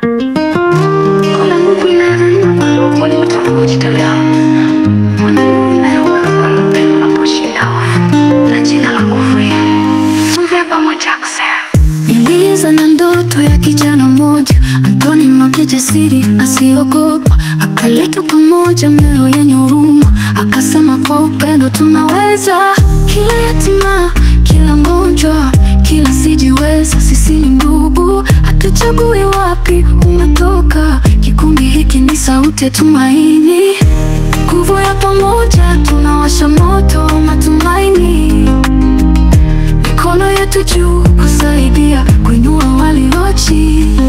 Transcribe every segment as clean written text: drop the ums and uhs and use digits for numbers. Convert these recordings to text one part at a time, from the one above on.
Kuna nguvu inayozaliwa kwa leo tunapojitolea. Kuna nguvu inayoweza kumpenda unaposhinda hofu. Na jina la nguvu hii tuve pamoja kusema. Nilianza na ndoto ya kijana mmoja, Antoni mmoja jasiri asiogopa. Akaleta pamoja mioyo yenye huruma, akasema kwa upendo tunaweza. Kila yatima, kila mgonjwa, kila sijiweza, sisi ni ndugu. Hatuchagui wapi umetoka, kikundi hiki ni sauti ya tumaini. Nguvu ya pamoja, tunawasha moto wa matumaini. Mikono yetu juu kusaidia kuinua walio chini.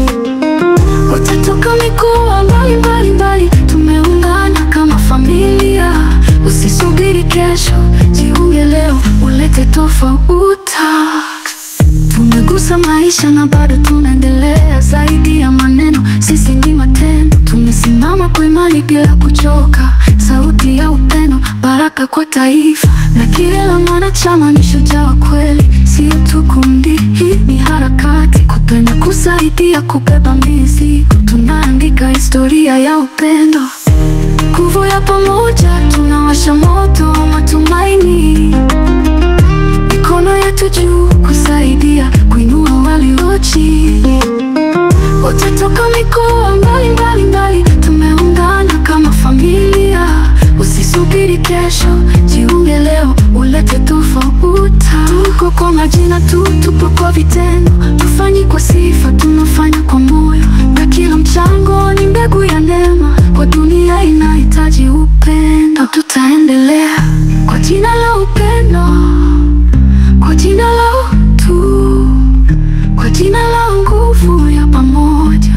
Watatoka mikoa mbali, tumeungana kama familia. Usisubiri kesho, jiunge leo, ulete tofauti. Tumegusa maisha na bado tunaendelea. Zaidi ya maneno, sisi ni matendo. Tumesimama kwa imani bila kuchoka. Sauti ya upendo, baraka kwa taifa. Na kila mwanachama ni shujaa wa kweli. Sio tu kundi, hii ni harakati. Kupenda, kusaidia, kubeba mizigo. Tunaandika historia ya upendo. Nguvu ya pamoja, tunawasha moto wa matumaini. Mikono yetu juu kusaidia kuinua walio chini. Watatoka mikoa mbali, tumeungana kama familia. Usisubiri kesho, jiunge leo, ulete tofauti. Tuko kwa majina tu, tupo kwa vitendo. Tufanyi kwa sifa, tunafanya kwa moyo. Na kila mchango ni mbegu ya neema. Kwa dunia inahitaji upendo. Tutaendelea kwa jina la upendo, kwa jina la utu, kwa jina la nguvu ya pamoja.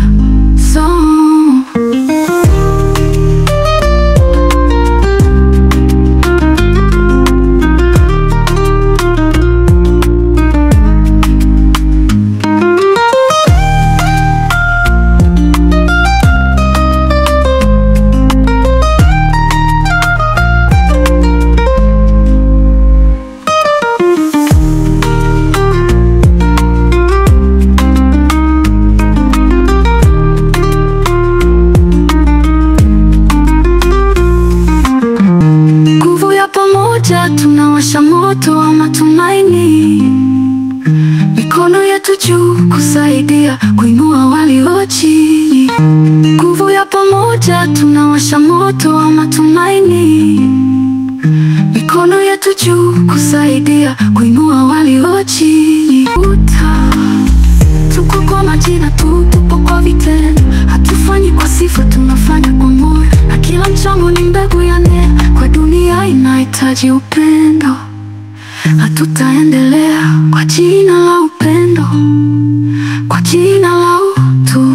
Tunawasha moto wa matumaini. Mikono yetu juu kusaidia kuinua walio chini. Nguvu ya pamoja, tunawasha moto wa matumaini. Mikono yetu juu kusaidia kuinua walio chini. Tuko kwa majina tu, tupo kwa vitendo. Hatufanyi kwa sifa, tunafanya kwa moyo. Na kila mchango ni mbegu ya neema. Kwa dunia inahitaji upendo. Hatutaendelea kwa jina la upendo, kwa jina la utu,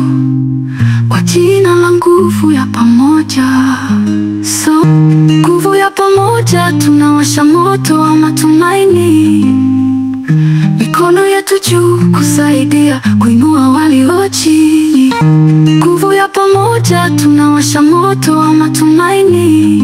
kwa jina la nguvu ya pamoja. Nguvu ya pamoja, tunawasha moto wa matumaini. Mikono yetu juu kusaidia kuinua walio chini. Nguvu ya pamoja, tunawasha moto wa matumaini.